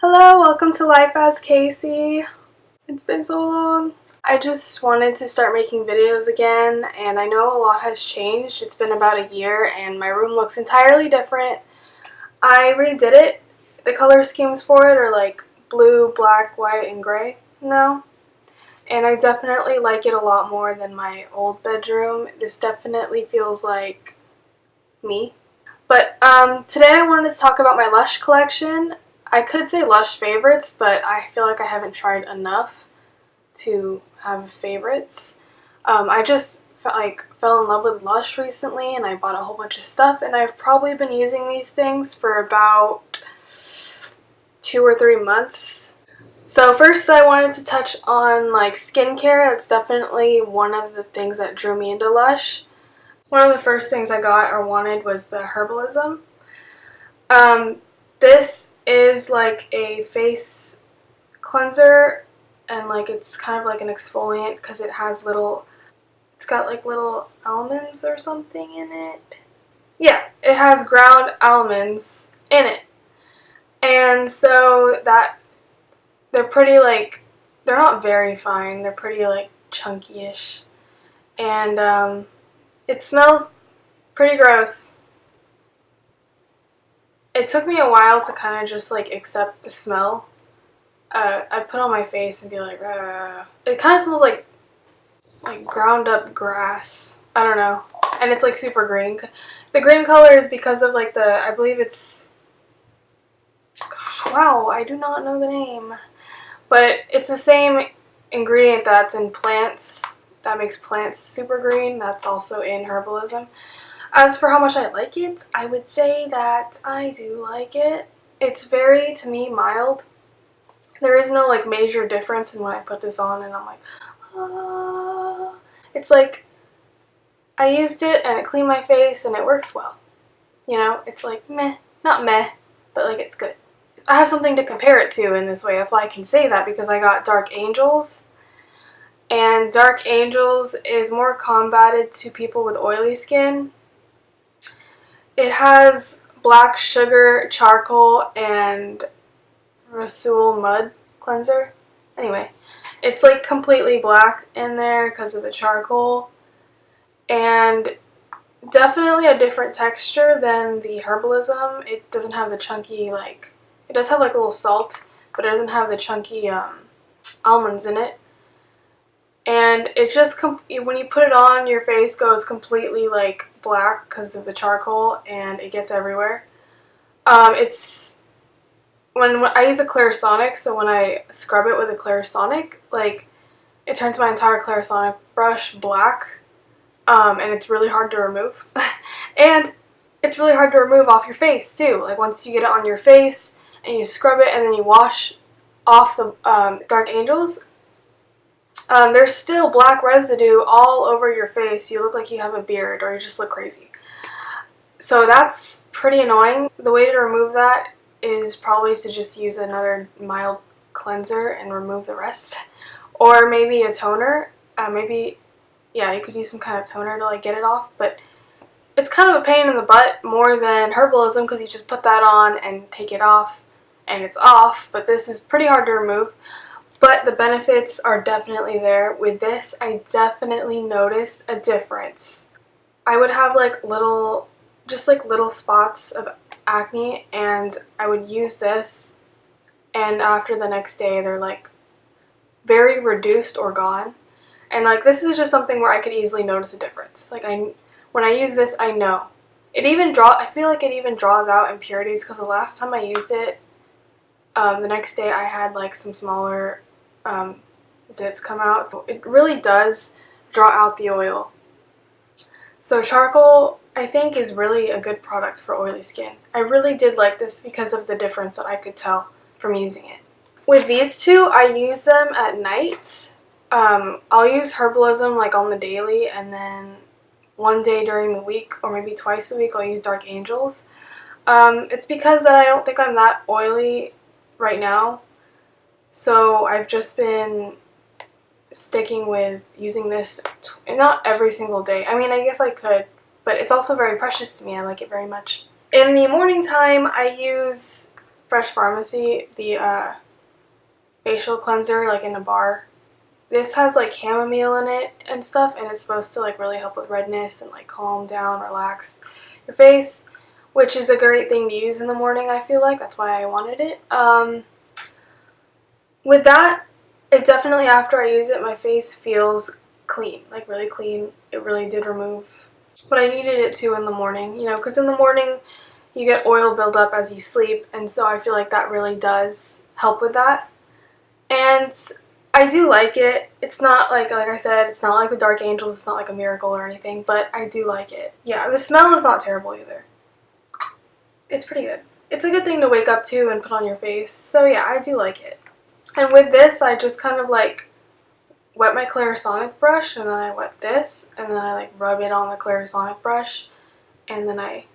Hello, welcome to Life as Casey. It's been so long. I just wanted to start making videos again, and I know a lot has changed. It's been about a year and my room looks entirely different. I redid it. The color schemes for it are like blue, black, white, and gray now. And I definitely like it a lot more than my old bedroom. This definitely feels like me. But today I wanted to talk about my Lush collection. I could say Lush favorites, but I feel like I haven't tried enough to have favorites. I just fell in love with Lush recently, and I bought a whole bunch of stuff, and I've probably been using these things for about 2 or 3 months. So first I wanted to touch on like skincare. That's definitely one of the things that drew me into Lush. One of the first things I got or wanted was the Herbalism. This is like a face cleanser, and like it's kind of like an exfoliant because it has it's got like little almonds or something in it. Yeah, it has ground almonds in it. And so that they're pretty they're not very fine, they're pretty like chunky-ish. And it smells pretty gross. It took me a while to kind of just like accept the smell. I'd put on my face and be like, ugh. It kind of smells like ground up grass. I don't know. And it's like super green. The green color is because of like I believe it's, gosh, wow, I do not know the name. But it's the same ingredient that's in plants that makes plants super green. That's also in Herbalism. As for how much I like it, I would say that I do like it. It's very, to me, mild. There is no like major difference in when I put this on and I'm like, ah. It's like I used it and it cleaned my face and it works well. You know, it's like meh, not meh, but like it's good. I have something to compare it to in this way. That's why I can say that, because I got Dark Angels. And Dark Angels is more combated to people with oily skin. It has black sugar, charcoal, and Rasul mud cleanser. Anyway, it's like completely black in there because of the charcoal. And definitely a different texture than the Herbalism. It doesn't have the chunky, it does have like a little salt, but it doesn't have the chunky almonds in it. And it just, when you put it on, your face goes completely like black because of the charcoal, and it gets everywhere. It's, when I use a Clarisonic, so when I scrub it with a Clarisonic, like, it turns my entire Clarisonic brush black, and it's really hard to remove. And it's really hard to remove off your face too. Like, once you get it on your face and you scrub it and then you wash off the Dark Angels, there's still black residue all over your face. You look like you have a beard, or you just look crazy. So that's pretty annoying. The way to remove that is probably to just use another mild cleanser and remove the rest. Or maybe a toner. Yeah, you could use some kind of toner to like get it off, but it's kind of a pain in the butt more than Herbalism, because you just put that on and take it off and it's off. But this is pretty hard to remove. But the benefits are definitely there. With this, I definitely noticed a difference. I would have like little spots of acne, and I would use this, and after the next day they're like very reduced or gone. And like, this is just something where I could easily notice a difference. Like, when I use this, I know. I feel like it even draws out impurities, because the last time I used it, the next day I had like some smaller zits come out. So it really does draw out the oil. So charcoal, I think, is really a good product for oily skin. I really did like this because of the difference that I could tell from using it. With these two, I use them at night. I'll use Herbalism like on the daily, and then one day during the week, or maybe twice a week, I'll use Dark Angels. It's because that I don't think I'm that oily right now. So I've just been sticking with using this, not every single day. I mean, I guess I could, but it's also very precious to me. I like it very much. In the morning time, I use Fresh Farmacy, the facial cleanser, like in a bar. This has like chamomile in it and stuff, and it's supposed to like really help with redness and like calm down, relax your face, which is a great thing to use in the morning, I feel like. That's why I wanted it. With that, it definitely, after I use it, my face feels clean, like really clean. It really did remove what I needed it to in the morning, you know, because in the morning you get oil buildup as you sleep, and so I feel like that really does help with that. And I do like it. It's not like I said, it's not like the Dark Angels, it's not like a miracle or anything, but I do like it. Yeah, the smell is not terrible either. It's pretty good. It's a good thing to wake up to and put on your face, so yeah, I do like it. And with this, I just kind of like wet my Clarisonic brush, and then I wet this, and then I like rub it on the Clarisonic brush, and then I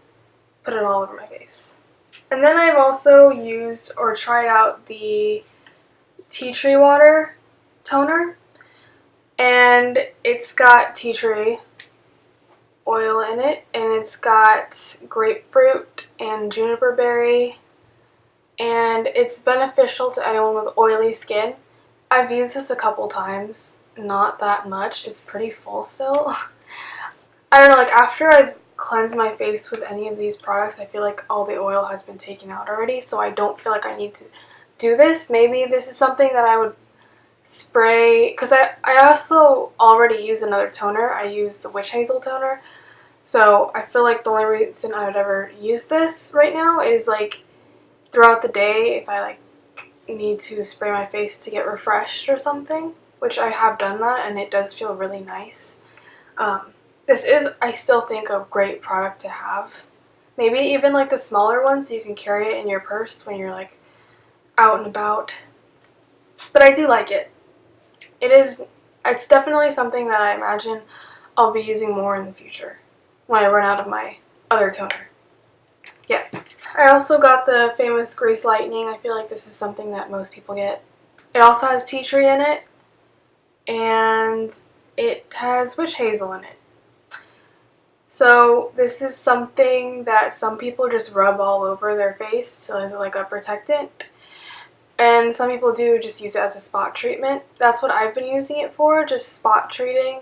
put it all over my face. And then I've also used or tried out the tea tree water toner, and it's got tea tree oil in it, and it's got grapefruit and juniper berry, and it's beneficial to anyone with oily skin. I've used this a couple times, not that much. It's pretty full still. I don't know, like after I've cleansed my face with any of these products, I feel like all the oil has been taken out already, so I don't feel like I need to do this. Maybe this is something that I would spray, because I also already use another toner. I use the Witch Hazel toner, so I feel like the only reason I would ever use this right now is like throughout the day if I like need to spray my face to get refreshed or something, which I have done that and it does feel really nice. This is, I still think, a great product to have. Maybe even like the smaller ones so you can carry it in your purse when you're like out and about. But I do like it. It's definitely something that I imagine I'll be using more in the future when I run out of my other toner. Yeah. I also got the famous Grease Lightning. I feel like this is something that most people get. It also has tea tree in it, and it has witch hazel in it. So this is something that some people just rub all over their face to like a protectant. And some people do just use it as a spot treatment. That's what I've been using it for, just spot treating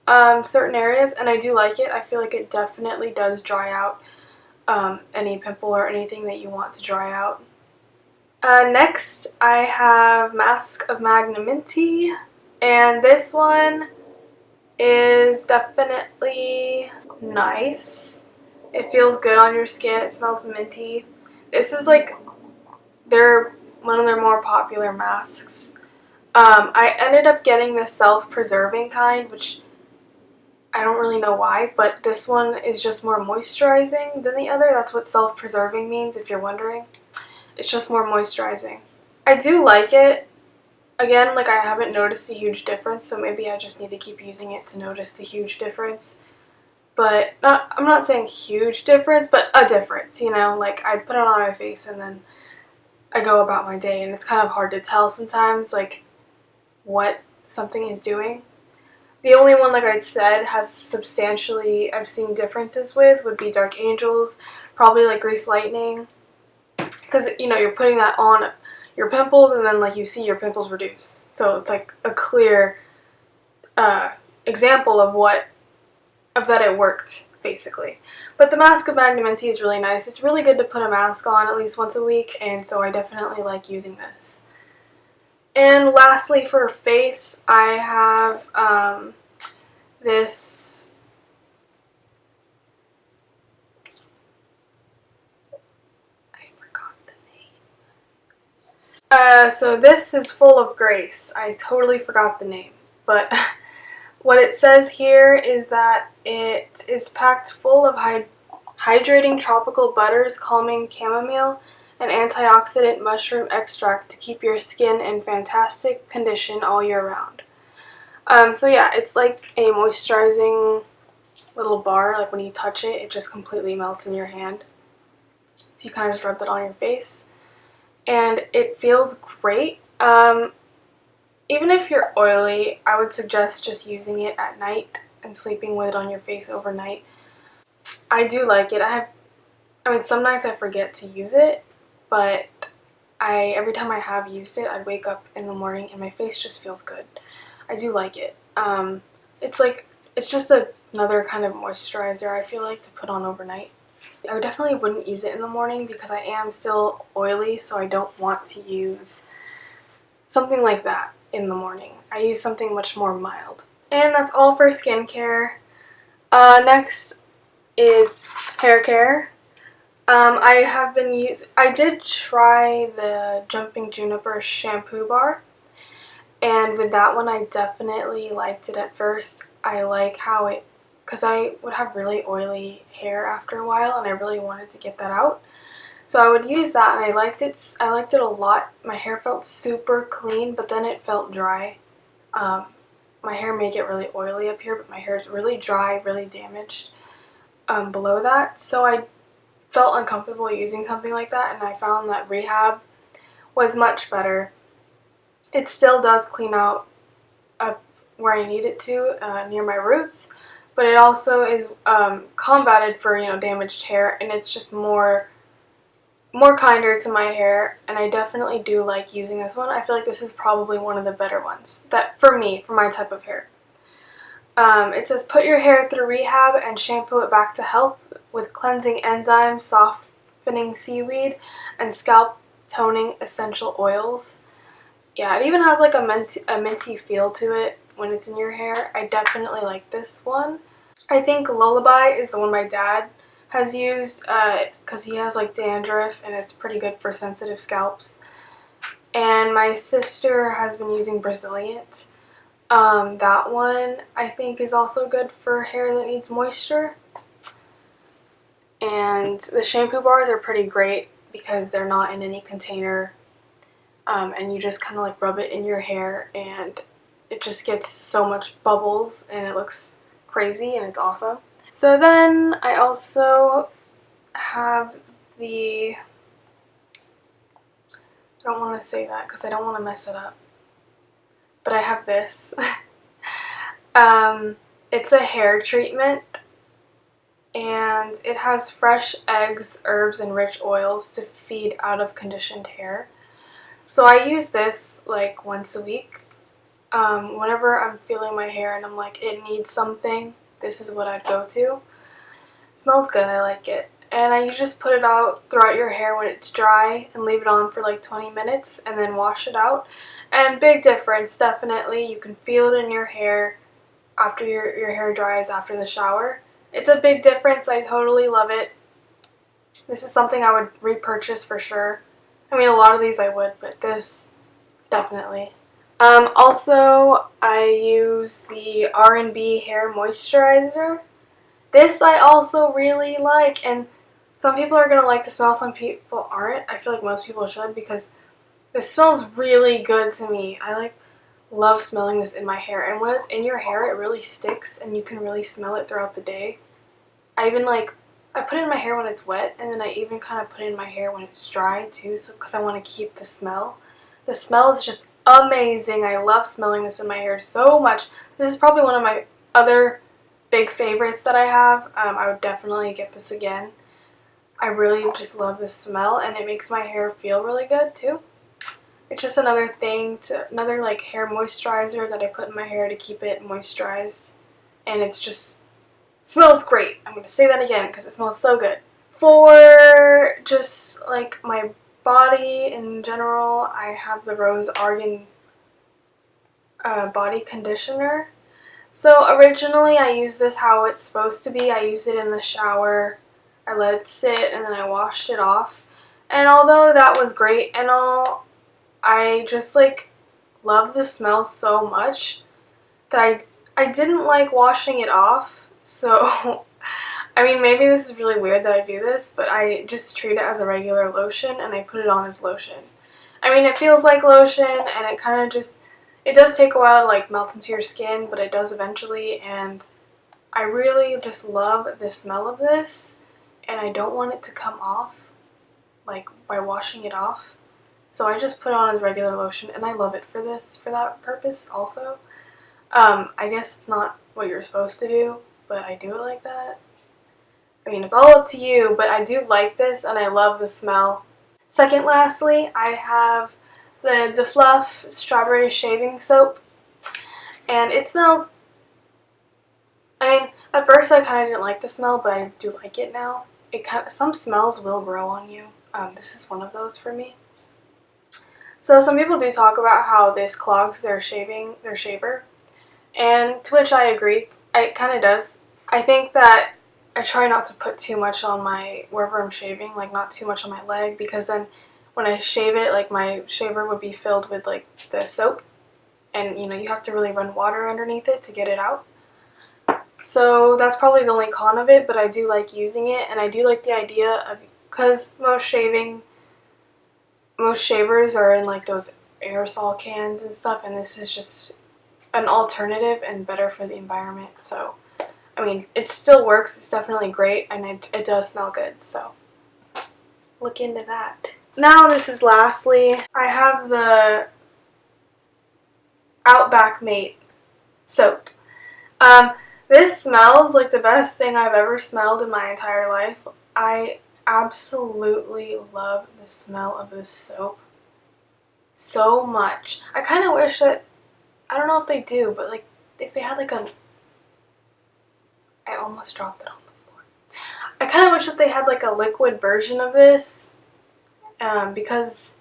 certain areas, and I do like it. I feel like it definitely does dry out any pimple or anything that you want to dry out. Next, I have Mask of Magnaminty, and this one is definitely nice. It feels good on your skin. It smells minty. This is like one of their more popular masks. I ended up getting the self-preserving kind, which I don't really know why, but this one is just more moisturizing than the other. That's what self-preserving means, if you're wondering. It's just more moisturizing. I do like it. Again, like I haven't noticed a huge difference, so maybe I just need to keep using it to notice the huge difference. But I'm not saying huge difference, but a difference, you know? Like I put it on my face and then I go about my day, and it's kind of hard to tell sometimes, like, what something is doing. The only one, like I said, has substantially, I've seen differences with, would be Dark Angels, probably like Grease Lightning, because, you know, you're putting that on your pimples, and then, like, you see your pimples reduce. So it's, like, a clear example of that it worked, basically. But the Mask of Magnaminty is really nice. It's really good to put a mask on at least once a week, and so I definitely like using this. And lastly, for face, I have this so this is Full of Grace. I totally forgot the name, but what it says here is that it is packed full of hydrating tropical butters, calming chamomile, and antioxidant mushroom extract to keep your skin in fantastic condition all year round. So yeah, it's like a moisturizing little bar. Like when you touch it, it just completely melts in your hand. So you kind of just rub it on your face. And it feels great. Even if you're oily, I would suggest just using it at night and sleeping with it on your face overnight. I do like it. I mean, some nights I forget to use it, but every time I have used it, I wake up in the morning and my face just feels good. I do like it. It's just another kind of moisturizer I feel like to put on overnight. I definitely wouldn't use it in the morning because I am still oily, so I don't want to use something like that in the morning. I use something much more mild. And that's all for skincare. Next is hair care. I did try the Jumping Juniper shampoo bar, and with that one I definitely liked it at first. I like how because I would have really oily hair after a while and I really wanted to get that out. So I would use that and I liked it a lot. My hair felt super clean, but then it felt dry. My hair may get really oily up here, but my hair is really dry, really damaged below that. So I felt uncomfortable using something like that, and I found that Rehab was much better. It still does clean out up where I need it to, near my roots, but it also is combated for, damaged hair, and it's just more kinder to my hair, and I definitely do like using this one. I feel like this is probably one of the better ones for my type of hair. It says, put your hair through Rehab and shampoo it back to health with cleansing enzymes, softening seaweed, and scalp toning essential oils. Yeah, it even has like a minty feel to it when it's in your hair. I definitely like this one. I think Lullaby is the one my dad has used because he has like dandruff and it's pretty good for sensitive scalps. And my sister has been using Braziliant. That one I think is also good for hair that needs moisture. And the shampoo bars are pretty great because they're not in any container, and you just kind of like rub it in your hair and it just gets so much bubbles and it looks crazy and it's awesome. So then I also have I don't want to say that because I don't want to mess it up, but I have this. It's a hair treatment, and it has fresh eggs, herbs, and rich oils to feed out of conditioned hair. So I use this like once a week. Whenever I'm feeling my hair and I'm like, it needs something, this is what I'd go to. It smells good, I like it. And you just put it out throughout your hair when it's dry and leave it on for like 20 minutes and then wash it out. And big difference, definitely. You can feel it in your hair after your hair dries after the shower. It's a big difference. I totally love it. This is something I would repurchase for sure. I mean, a lot of these I would, but this, definitely. Also, I use the R&B Hair Moisturizer. This I also really like, and some people are going to like the smell, some people aren't. I feel like most people should because this smells really good to me. I love smelling this in my hair, and when it's in your hair it really sticks and you can really smell it throughout the day. I put it in my hair when it's wet, and then I even kind of put it in my hair when it's dry too, because I want to keep the smell. The smell is just amazing. I love smelling this in my hair so much. This is probably one of my other big favorites that I have. I would definitely get this again. I really just love the smell, and it makes my hair feel really good too. It's just another like hair moisturizer that I put in my hair to keep it moisturized, and it's just smells great. I'm going to say that again because it smells so good. For just like my body in general, I have the Rose Argan body conditioner. So originally I used this how it's supposed to be. I used it in the shower. I let it sit and then I washed it off. And although that was great and all, I just love the smell so much that I didn't like washing it off. So, I mean, maybe this is really weird that I do this, but I just treat it as a regular lotion and I put it on as lotion. I mean, it feels like lotion and it kind of it does take a while to melt into your skin, but it does eventually, and I really just love the smell of this, and I don't want it to come off by washing it off. So I just put it on as regular lotion, and I love it for that purpose also. I guess it's not what you're supposed to do, but I do it like that. I mean, it's all up to you, but I do like this, and I love the smell. Second lastly, I have the DeFluff Strawberry Shaving Soap. And it smells, I mean, at first I kind of didn't like the smell, but I do like it now. Some smells will grow on you. This is one of those for me. So some people do talk about how this clogs their shaver, and to which I agree. It kind of does. I think that I try not to put too much on wherever I'm shaving, like not too much on my leg, because then when I shave it, like my shaver would be filled with like the soap, and you know, you have to really run water underneath it to get it out. So that's probably the only con of it, but I do like using it, and I do like the idea of, because most shavers are in like those aerosol cans and stuff, and this is just an alternative and better for the environment. So I mean, it still works, it's definitely great, and it does smell good, so look into that. Now this is lastly, I have the Outback Mate soap. This smells like the best thing I've ever smelled in my entire life. I absolutely love the smell of this soap so much. I kind of wish that, I don't know if they do, but like if they had like I almost dropped it on the floor. I kind of wish that they had like a liquid version of this, because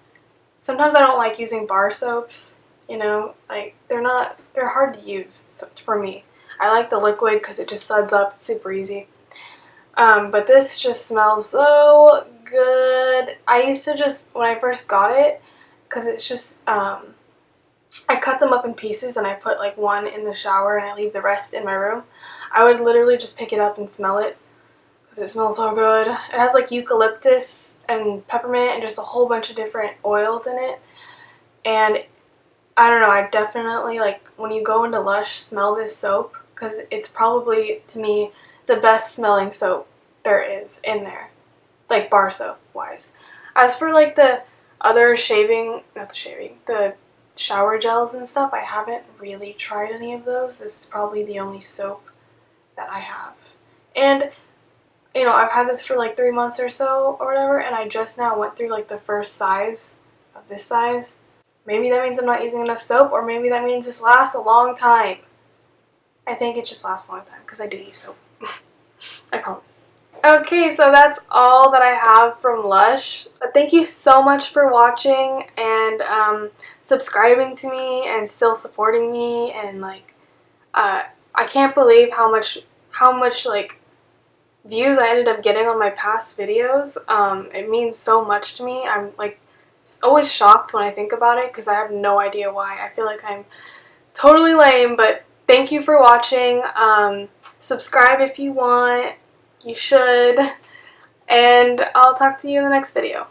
sometimes I don't like using bar soaps, you know, like they're hard to use for me. I like the liquid because it just suds up, it's super easy. But this just smells so good. I used to just, when I first got it, because it's just, I cut them up in pieces and I put like one in the shower and I leave the rest in my room. I would literally just pick it up and smell it because it smells so good. It has like eucalyptus and peppermint and just a whole bunch of different oils in it. And I don't know, I definitely, like, when you go into Lush, smell this soap, because it's probably, to me, the best smelling soap there is in there, like bar soap wise. As for like the other the shower gels and stuff, I haven't really tried any of those. This is probably the only soap that I have. And you know, I've had this for like 3 months or so or whatever, and I just now went through like the first size of this size. Maybe that means I'm not using enough soap, or maybe that means this lasts a long time. I think it just lasts a long time because I do use soap. I promise. Okay, so that's all that I have from Lush. But thank you so much for watching and subscribing to me and still supporting me, and like I can't believe how much like views I ended up getting on my past videos. It means so much to me. I'm like always shocked when I think about it because I have no idea why. I feel like I'm totally lame, but thank you for watching. Subscribe if you want. You should. And I'll talk to you in the next video.